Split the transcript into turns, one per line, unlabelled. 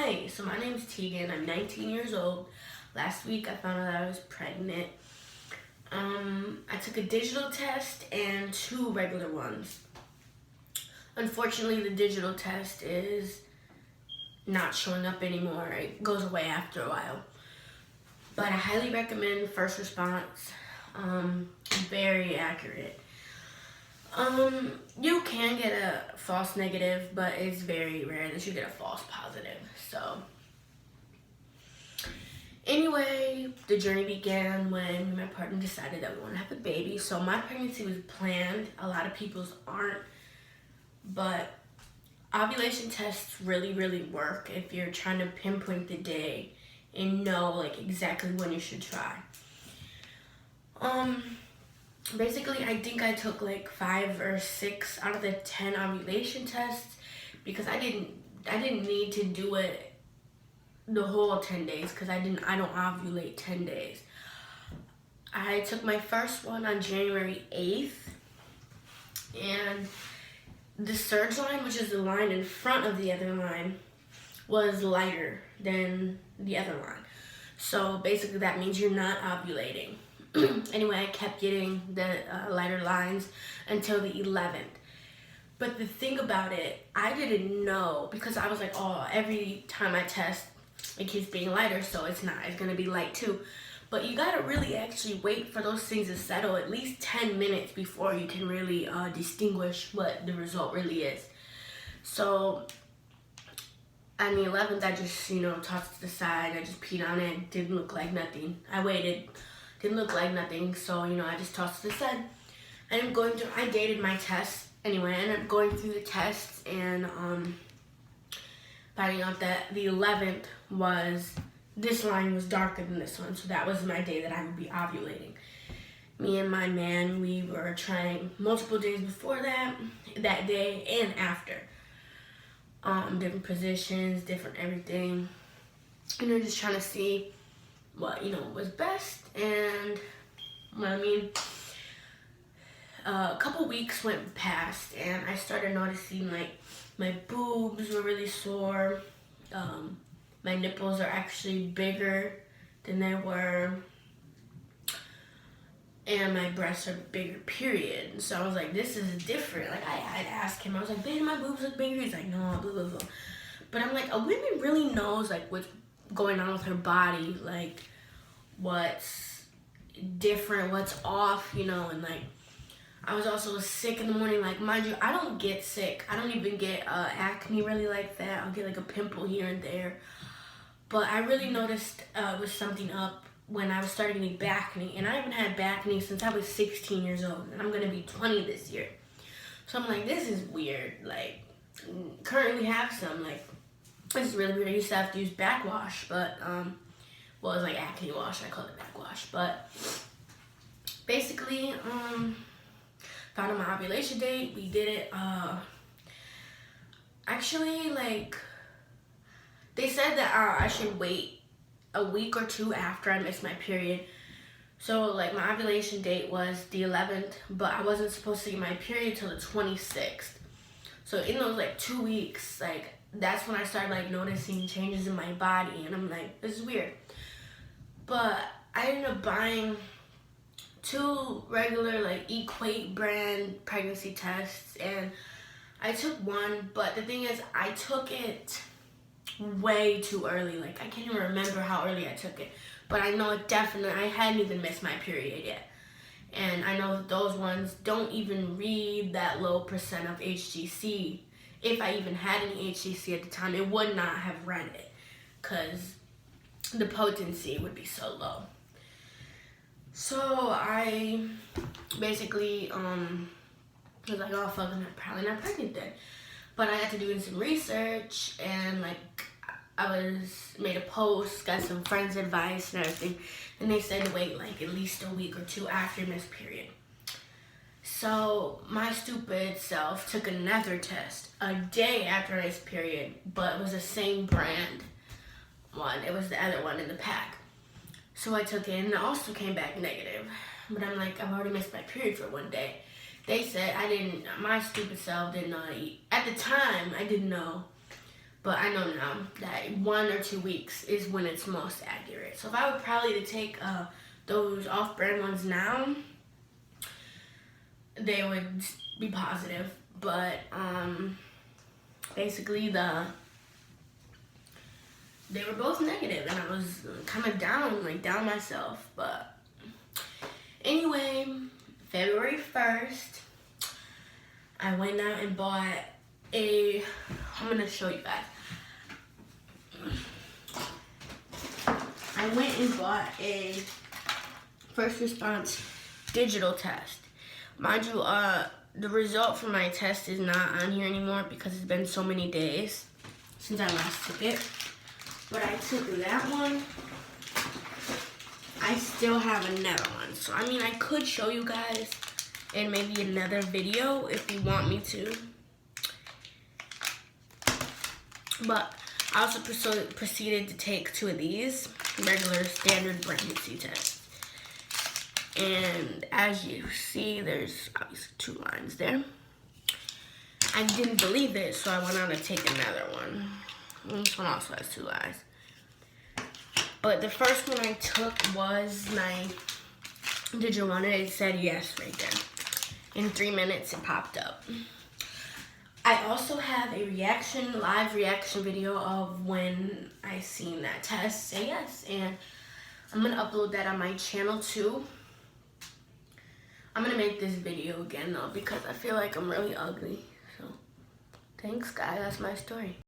Hi, so my name's Tegan. I'm 19 years old. Last week I found out that I was pregnant. I took a digital test and two regular ones. Unfortunately, the digital test is not showing up anymore. It goes away after a while. But I highly recommend First Response. Very accurate. You can get a false negative, but it's very rare that you get a false positive. So, anyway, the journey began when me and my partner decided that we want to have a baby. So my pregnancy was planned. A lot of people's aren't, but ovulation tests really, really work if you're trying to pinpoint the day and know like exactly when you should try. Basically, I think I took like 5 or 6 out of the 10 ovulation tests because I didn't need to do it the whole 10 days because I don't ovulate 10 days. I took my first one on January 8th, and the surge line, which is the line in front of the other line, was lighter than the other line. So basically that means you're not ovulating. Anyway, I kept getting the lighter lines until the 11th. But the thing about it, I didn't know because I was like, oh, every time I test, it keeps being lighter, so it's gonna be light too. But you gotta really actually wait for those things to settle at least 10 minutes before you can really distinguish what the result really is. So on the 11th, I just, tossed it to the side. I just peed on it. Didn't look like nothing. I waited. Didn't look like nothing. So, I just tossed it to the side. I dated my tests. Anyway, I ended up going through the tests and finding out that the 11th this line was darker than this one. So that was my day that I would be ovulating. Me and my man, we were trying multiple days before that day and after. Different positions, different everything. Just trying to see what, was best. And, a couple weeks went past and I started noticing like my boobs were really sore. My nipples are actually bigger than they were. And my breasts are bigger, period. So I was like, this is different. Like, I'd ask him, I was like, babe, my boobs look bigger? He's like, no, blah, blah, blah. But I'm like, a woman really knows, like, what's going on with her body. Like, what's different, what's off, and, like, I was also sick in the morning. Like, mind you, I don't get sick. I don't even get acne really like that. I'll get, like, a pimple here and there. But I really noticed it was something up when I was starting getting back knee, and I haven't had back knee since I was 16 years old, and I'm gonna be 20 this year. So I'm like, this is weird. Like, currently have some, like, this is really weird. I used to have to use backwash, but, well, it's like acne wash. I call it backwash. But basically, found out my ovulation date. We did it, actually, like, they said that I should wait a week or two after I missed my period. So like my ovulation date was the 11th, but I wasn't supposed to get my period till the 26th. So in those like 2 weeks, like that's when I started like noticing changes in my body, and I'm like, this is weird. But I ended up buying 2 regular like Equate brand pregnancy tests, and I took one, but the thing is I took it way too early. Like, I can't even remember how early I took it, but I know it definitely, I hadn't even missed my period yet. And I know those ones don't even read that low percent of HCC. If I even had any HCC at the time, it would not have read it because the potency would be so low. So I basically was like, oh fuck, I'm probably not pregnant then. But I got to doing some research, and like I made a post, got some friends' advice and everything, and they said to wait like at least a week or 2 after missed period. So my stupid self took another test a day after missed period, but it was the same brand one. It was the other one in the pack. So I took it and it also came back negative. But I'm like, I've already missed my period for 1 day. They said my stupid self didn't know. At the time, I didn't know. But I know now that 1 or 2 weeks is when it's most accurate. So if I were probably to take those off-brand ones now, they would be positive. But basically they were both negative, and I was kind of down myself. But anyway, February 1st, I went out and bought I'm gonna show you guys. I went and bought a first response digital test. Mind you, the result for my test is not on here anymore because it's been so many days since I last took it. But I took that one. I still have another one. So, I mean, I could show you guys in maybe another video if you want me to. But I also proceeded to take 2 of these regular standard pregnancy tests. And as you see, there's obviously 2 lines there. I didn't believe it, so I went on to take another one. And this one also has 2 lines. But the first one I took was my digital one, and it said yes right there. In 3 minutes, it popped up. I also have a live reaction video of when I seen that test say yes, and I'm gonna upload that on my channel too. I'm gonna make this video again though because I feel like I'm really ugly. So thanks guys, that's my story.